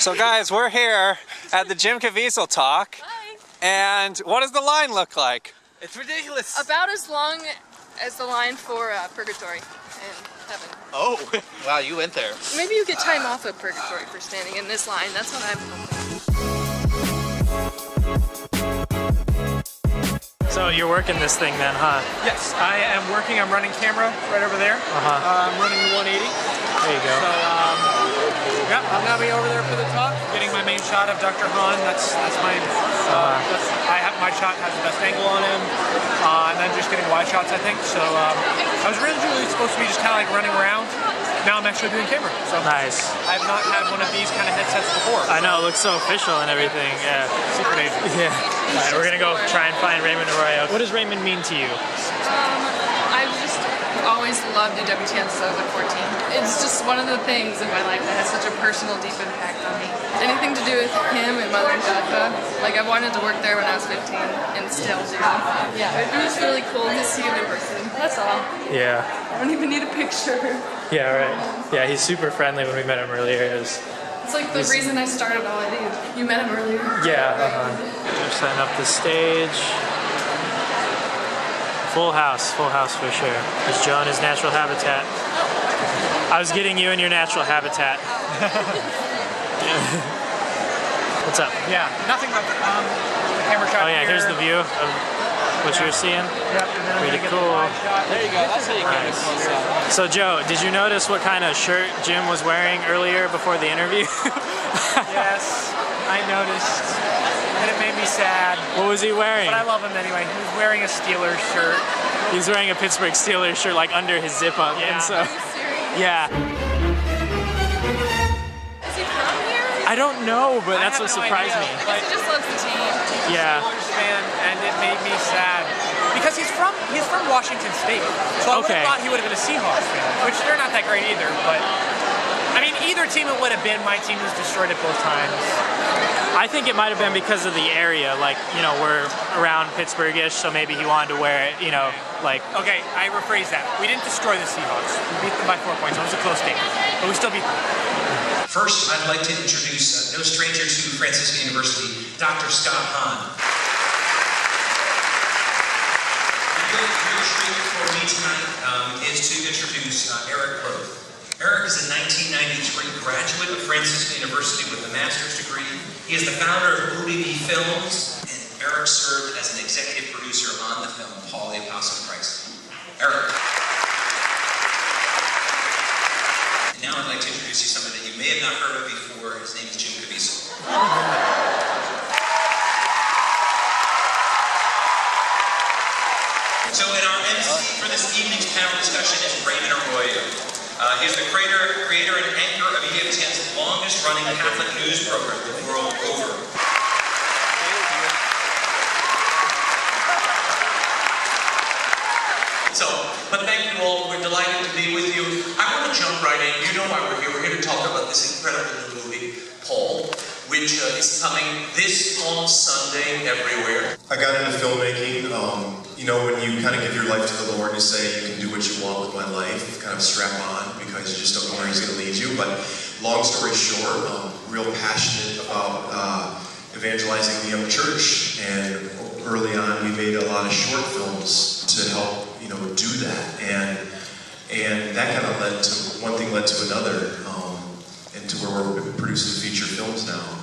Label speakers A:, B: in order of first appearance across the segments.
A: So guys, we're here at the Jim Caviezel talk.
B: Hi.
A: And what does the line look like?
C: It's ridiculous.
B: About as long as the line for purgatory in heaven.
C: Oh, wow, you went there.
B: Maybe you get time off of purgatory for standing in this line. That's what I'm hoping.
D: So you're working this thing then, huh?
C: Yes, I am working. I'm running camera right over there. I'm running the 180.
D: There you go.
C: So, yeah, I'm gonna be over there for the talk, getting my main shot of Dr. Hahn. That's my. My shot has the best angle on him, and then just getting wide shots, I think. So I was really supposed to be just kind of like running around. Now I'm actually doing camera. So
D: nice.
C: I've not had one of these kind of headsets before.
D: I know, it looks so official and everything. Yeah.
C: Super dangerous.
D: Yeah. All right, we're gonna go try and find Raymond Arroyo. What does Raymond mean to you?
B: I've just always loved EWTN since I was 14. It's just one of the things in my life that has such a personal, deep impact on me. Anything to do with him and Mother and Dada, like I wanted to work there when I was 15 and still do. Yeah, it was really cool to see him in person. That's all.
D: Yeah.
B: I don't even need a picture.
D: Yeah, right. Yeah, he's super friendly when we met him earlier.
B: It's like the reason I started all I do. You met him earlier.
D: Yeah, We're setting up the stage. Full house for sure. There's Joe in his natural habitat. I was getting you in your natural habitat. What's up?
C: Yeah, nothing but the camera shot.
D: Oh yeah, here's the view of what you're seeing.
C: Yep, and then
D: Pretty cool.
C: There you go. That's how you get it close up.
D: So Joe, did you notice what kind of shirt Jim was wearing earlier before the interview?
C: Yes, I noticed, and it made me sad.
D: What was he wearing?
C: But I love him anyway. He was wearing a Steelers shirt.
D: He's wearing a Pittsburgh Steelers shirt, like under his zip up.
C: Yeah.
D: And so,
B: Are you serious?
D: yeah.
B: Is he from here?
D: I don't know, but that's
C: I
D: what
C: have no
D: surprised
C: idea.
D: me.
B: I guess he just loves the team.
D: Yeah.
C: Steelers fan, and it made me sad because he's from Washington State. So I would have thought he would have been a Seahawks fan, which they're not that great either. But I mean, either team it would have been. My team was destroyed it both times.
D: I think it might have been because of the area, like, you know, we're around Pittsburgh-ish, so maybe he wanted to wear it, you know, like...
C: Okay, I rephrase that. We didn't destroy the Seahawks. We beat them by 4 points. It was a close game, but we still beat them.
E: First, I'd like to introduce no stranger to Franciscan University, Dr. Scott Hahn. Your treat for me tonight is to introduce Eric Groth. Eric is a 1993 graduate of Franciscan University with a master's degree. He is the founder of ODB Films, and Eric served as an executive producer on the film Paul the Apostle of Christ. Eric. And now I'd like to introduce you to somebody that you may have not heard of before. His name is Jim Caviezel. So, and our MC for this evening's panel discussion is Raymond Arroyo. He's the creator and anchor of EWTN's longest-running Catholic news program the world over. So, but thank you all. We're delighted to be with you. I want to jump right in. You know why we're here. We're here to talk about this incredible new movie, Paul, which is coming this Palm Sunday everywhere.
F: I got into filmmaking. You know, when you kind of give your life to the Lord and you say, you can do what you want with my life, kind of strap on because you just don't know where He's going to lead you. But long story short, real passionate about evangelizing the young church. And early on, we made a lot of short films to help, you know, do that. And that kind of led to, one thing led to another, and to where we're producing feature films now.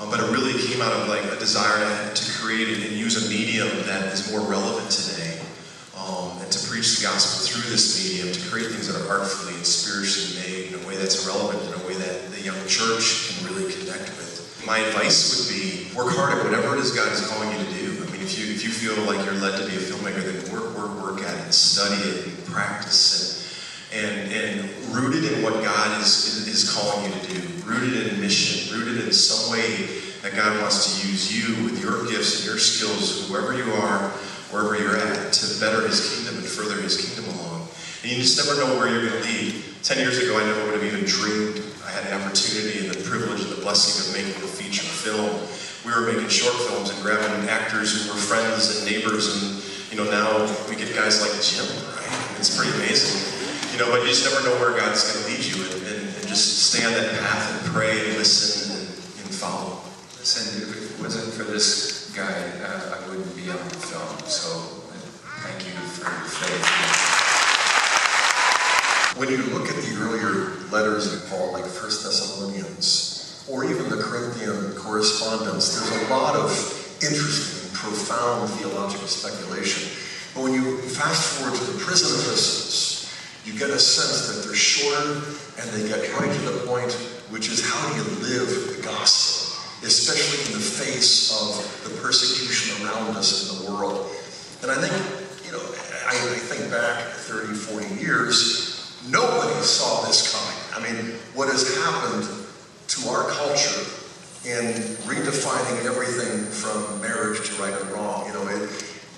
F: But it really came out of like a desire to create and use a medium that is more relevant today, and to preach the gospel through this medium, to create things that are artfully and spiritually made in a way that's relevant, in a way that the young church can really connect with. My advice would be, work hard at whatever it is God is calling you to do. I mean, if you feel like you're led to be a filmmaker, then work at it, study it, and practice it, and rooted in what God is calling you to do, rooted in mission, rooted in some way that God wants to use you with your gifts and your skills, whoever you are, wherever you're at, to better His kingdom and further His kingdom along. And you just never know where you're going to lead. 10 years ago, I never would have even dreamed I had the opportunity and the privilege and the blessing of making a feature film. We were making short films and grabbing actors who were friends and neighbors, and you know, now we get guys like Jim, right? It's pretty amazing. You know, but you just never know where God's going to lead you, and just stay on that path and pray and listen
G: when you look at the earlier letters of Paul, like 1 Thessalonians, or even the Corinthian correspondence, there's a lot of interesting, profound theological speculation. But when you fast forward to the prison epistles, you get a sense that they're shorter and they get right to the point, which is how do you live the gospel, especially in the face of the persecution around us in the world. And I think, I think back 30, 40 years, nobody saw this coming. I mean, what has happened to our culture in redefining everything from marriage to right and wrong,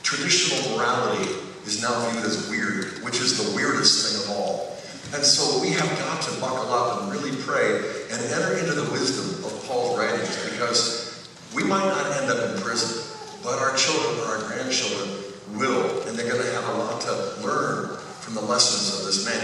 G: traditional morality is now viewed as weird, which is the weirdest thing of all. And so we have got to buckle up and really pray and enter into the wisdom of Paul's writings, because we might not end up in prison, but our children or our grandchildren will, and they're going to have a lot to learn from the lessons of this man.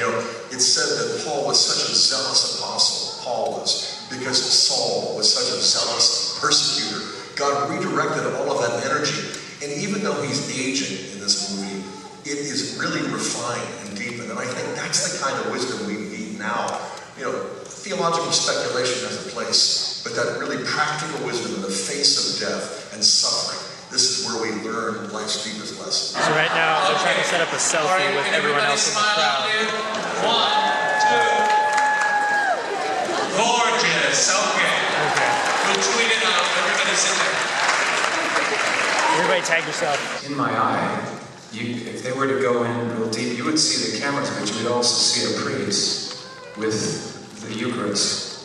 G: It's said that Paul was such a zealous apostle, Paul was, because Saul was such a zealous persecutor. God redirected all of that energy, and even though he's aging in this movie, it is really refined and deepened, and I think that's the kind of wisdom we need now. Theological speculation has a place, but that really practical wisdom in the face of death and suffering, this is where we learn life's deepest lessons.
D: So right now, they're trying to set up a selfie with everyone else in the crowd.
E: 1, 2. Gorgeous. Okay. We'll tweet it out. Everybody sit there.
D: Everybody tag yourself.
H: In my eye, if they were to go in real deep, you would see the cameras, but you would also see a priest with the Eucharist.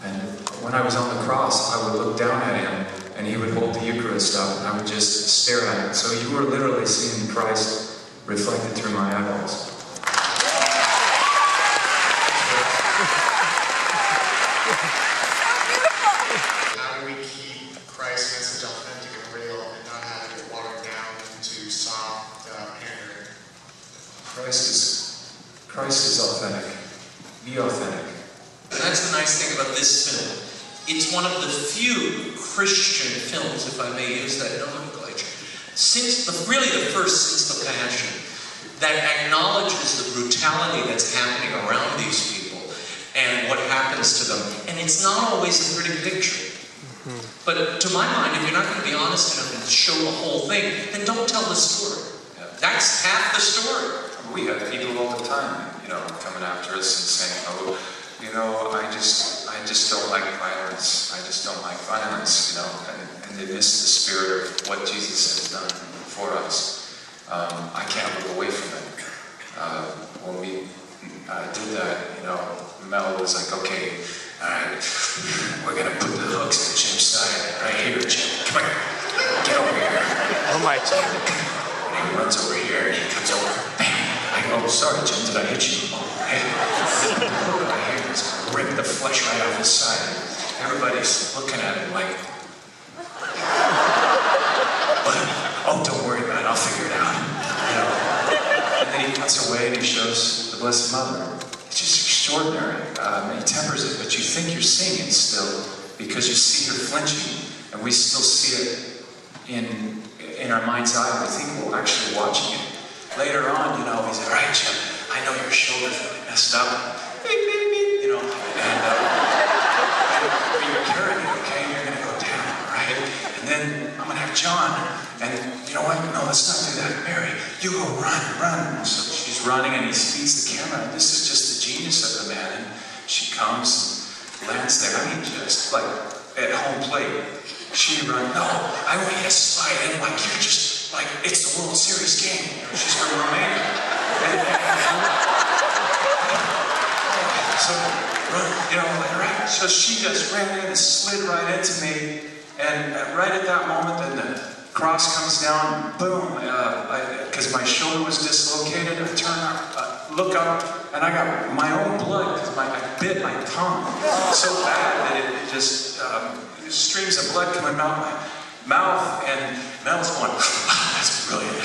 H: And when I was on the cross, I would look down at him, and he would hold the Eucharist up, and I would just stare at it. So you were literally seeing Christ reflected through my eyeballs.
I: How do we keep Christ's message authentic and real and not have it get watered down into soft pandering?
H: Christ is authentic. Be authentic.
E: And that's the nice thing about this film. It's one of the few Christian films, if I may use that nomenclature, really the first since The Passion, that acknowledges the brutality that's happening around these people and what happens to them. And it's not always a pretty picture. But to my mind, if you're not going to be honest enough and show the whole thing, then don't tell the story. That's half the story.
H: We have people all the time, coming after us and saying, I just don't like violence. I just don't like violence, and they miss the spirit of what Jesus has done for us. I can't look away from it. When we did that, Mel was like, okay, all right, we're going to put the hooks in Jim's side. Right here, Jim. Come here. Get over here.
D: Oh my God.
H: And he runs over here and he comes over. Bam. I go, oh, sorry, Jim, did I hit you? Oh, hey. The hook right here is going to rip the flesh right off his side. Everybody's looking at him like, oh, don't worry about it, I'll figure it out. And then he cuts away and he shows the Blessed Mother. It's just extraordinary. He tempers it, but you think you're seeing it still because you see her flinching, and we still see it in our mind's eye. We think we're actually watching it. Later on, he's like, all right, Jim, I know your shoulder's really messed up. Beep, beep, beep, and you're carrying it, okay? You're going to go down, all right? And then I'm going to have John, and you know what? No, let's not do that. Mary, you go run. So she's running, and he speeds the camera. And this is just the genius of the man. And she comes, lands there. I mean, just like at home plate. She runs, no, I want you to slide in like you're just, like it's the World Series game. She's from Romania. So, right? So she just ran in and slid right into me. And right at that moment, then the cross comes down, boom, because my shoulder was dislocated. I turn up, look up, and I got my own blood because I bit my tongue so bad that it just streams of blood coming out my mouth, and Mel's going, wow, that's brilliant.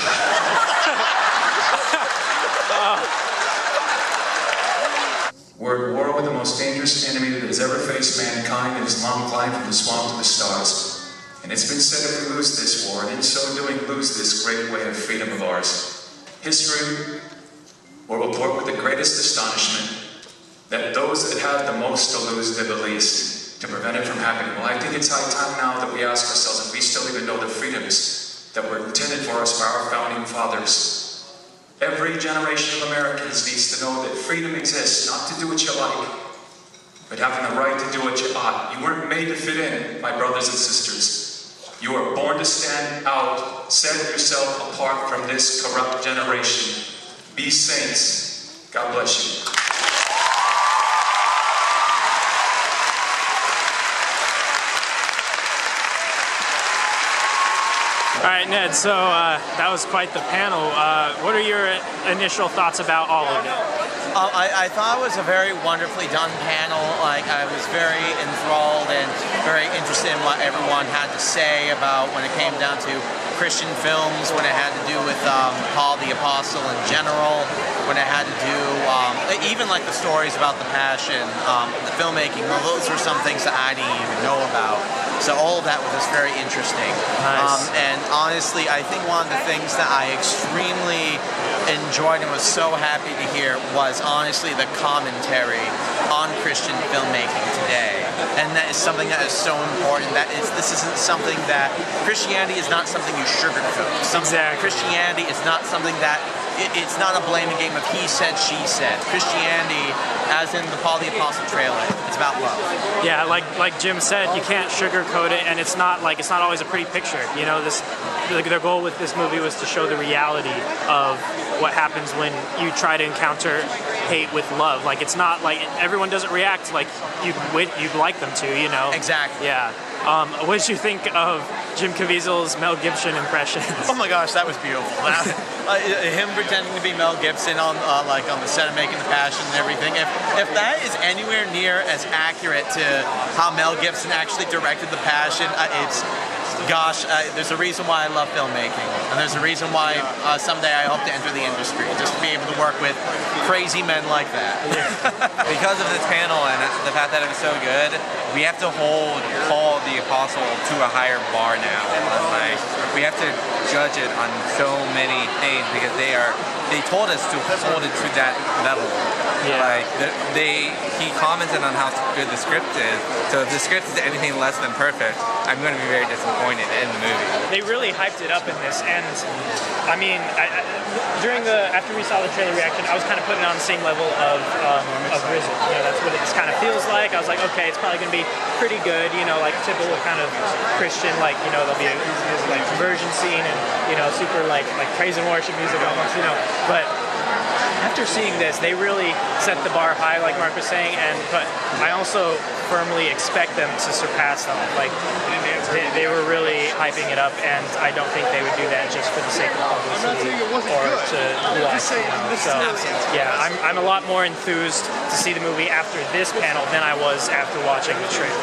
H: We're at war with the most dangerous enemy that has ever faced mankind in his long climb from the swamp to the stars. And it's been said if we lose this war, and in so doing lose this great way of freedom of ours, history will report with the greatest astonishment that those that have the most to lose did the least to prevent it from happening. Well, I think it's high time now that we ask ourselves if we still even know the freedoms that were intended for us by our founding fathers. Every generation of Americans needs to know that freedom exists, not to do what you like, but having the right to do what you ought. You weren't made to fit in, my brothers and sisters. You are born to stand out, set yourself apart from this corrupt generation. Be saints. God bless you.
D: All right, Ned, so that was quite the panel. What are your initial thoughts about all of it?
J: I thought it was a very wonderfully done panel. Like, I was very enthralled and very interested in what everyone had to say about when it came down to Christian films, when it had to do with Paul the Apostle in general, when it had to do even like the stories about the Passion, the filmmaking. Well, those were some things that I didn't even know about. So all of that was just very interesting.
D: Nice.
J: And honestly, I think one of the things that I extremely enjoyed and was so happy to hear was honestly the commentary on Christian filmmaking today. And that is something that is so important. This isn't something that, Christianity is not something you sugarcoat.
D: Exactly.
J: Christianity is not something that, it's not a blaming game of he said, she said. Christianity, as in the Paul the Apostle trailer, it's about love.
D: Yeah, like Jim said, you can't sugarcoat it, and it's not always a pretty picture. You know, their goal with this movie was to show the reality of what happens when you try to encounter hate with love. Like, it's not like everyone doesn't react like you'd like them to, you know?
J: Exactly.
D: Yeah. What did you think of Jim Caviezel's Mel Gibson impressions?
J: Oh my gosh, that was beautiful. Him pretending to be Mel Gibson on the set of Making the Passion and everything. If that is anywhere near as accurate to how Mel Gibson actually directed the Passion, there's a reason why I love filmmaking, and there's a reason why someday I hope to enter the industry, just to be able to work with crazy men like that.
A: Because of this panel and the fact that it was so good, we have to hold Paul the Apostle to a higher bar now. Like, we have to judge it on so many things because they told us to hold it to that level.
D: Yeah.
A: Like, he commented on how good the script is, so if the script is anything less than perfect, I'm going to be very disappointed in the movie.
D: They really hyped it up in this, and I mean, after we saw the trailer reaction, I was kind of putting it on the same level of Rizzle. You know, that's what it kind of feels like. I was like, okay, it's probably going to be pretty good. You know, like typical kind of Christian, like, you know, there'll be a like conversion scene and, you know, super like praise and worship music almost, you know, but after seeing this, they really set the bar high, like Marc was saying, but I also firmly expect them to surpass them. Like, they were really hyping it up, and I don't think they would do that just for the sake of publicity or to us. So, yeah, I'm a lot more enthused to see the movie after this panel than I was after watching the trailer.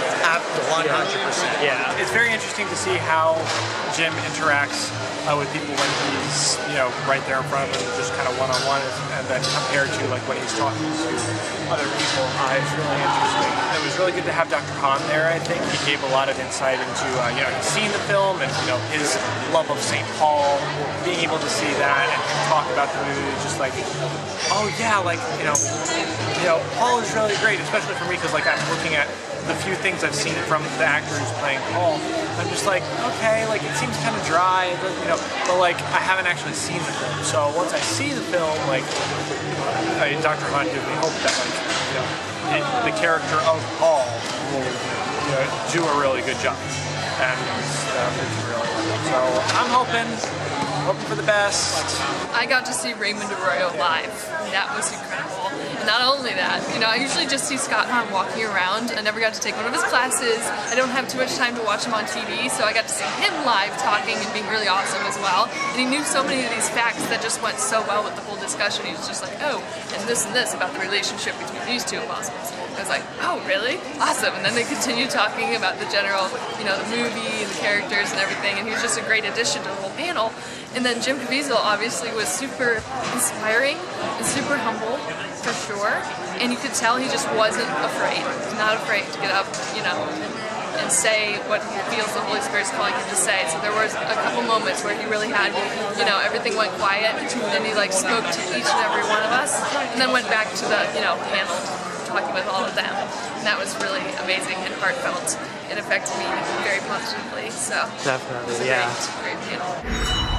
J: 100%.
D: Yeah.
C: It's very interesting to see how Jim interacts with people when he's, you know, right there in front of them, just kind of one-on-one, and then compared to like when he's talking to other people. It's really interesting. It was really good to have Dr. Hahn there. I think he gave a lot of insight into, you know, he's seen the film and, you know, his love of St. Paul, being able to see that and talk about the movie, just like, oh yeah, like, you know, Paul is really great, especially for me because like I'm looking at the few things I've seen from the actor who's playing Paul. I'm just like, okay, like it seems kind of dry, you know, but like I haven't actually seen the film. So once I see the film, like Dr. Hahn gives me hope that, like, you know, the character of Paul will, you know, do a really good job, and it's really good. So I'm hoping for the best.
B: I got to see Raymond Arroyo live. That was incredible. And not only that, you know, I usually just see Scott Hahn walking around. I never got to take one of his classes. I don't have too much time to watch him on TV, so I got to see him live talking and being really awesome as well. And he knew so many of these facts that just went so well with the whole discussion. He was just like, oh, and this about the relationship between these two apostles. I was like, oh, really? Awesome. And then they continued talking about the general, you know, the movie and the characters and everything. And he was just a great addition to the whole panel. And then Jim Caviezel obviously was super inspiring and super humble, for sure. And you could tell he just wasn't afraid. Not afraid to get up, you know, and say what he feels the Holy Spirit's calling him to say. So there was a couple moments where he really had, you know, everything went quiet, and then he like spoke to each and every one of us, and then went back to the, you know, panel talking with all of them. And that was really amazing and heartfelt. It affected me very positively. So
D: Definitely,
B: it was a
D: yeah.
B: great panel.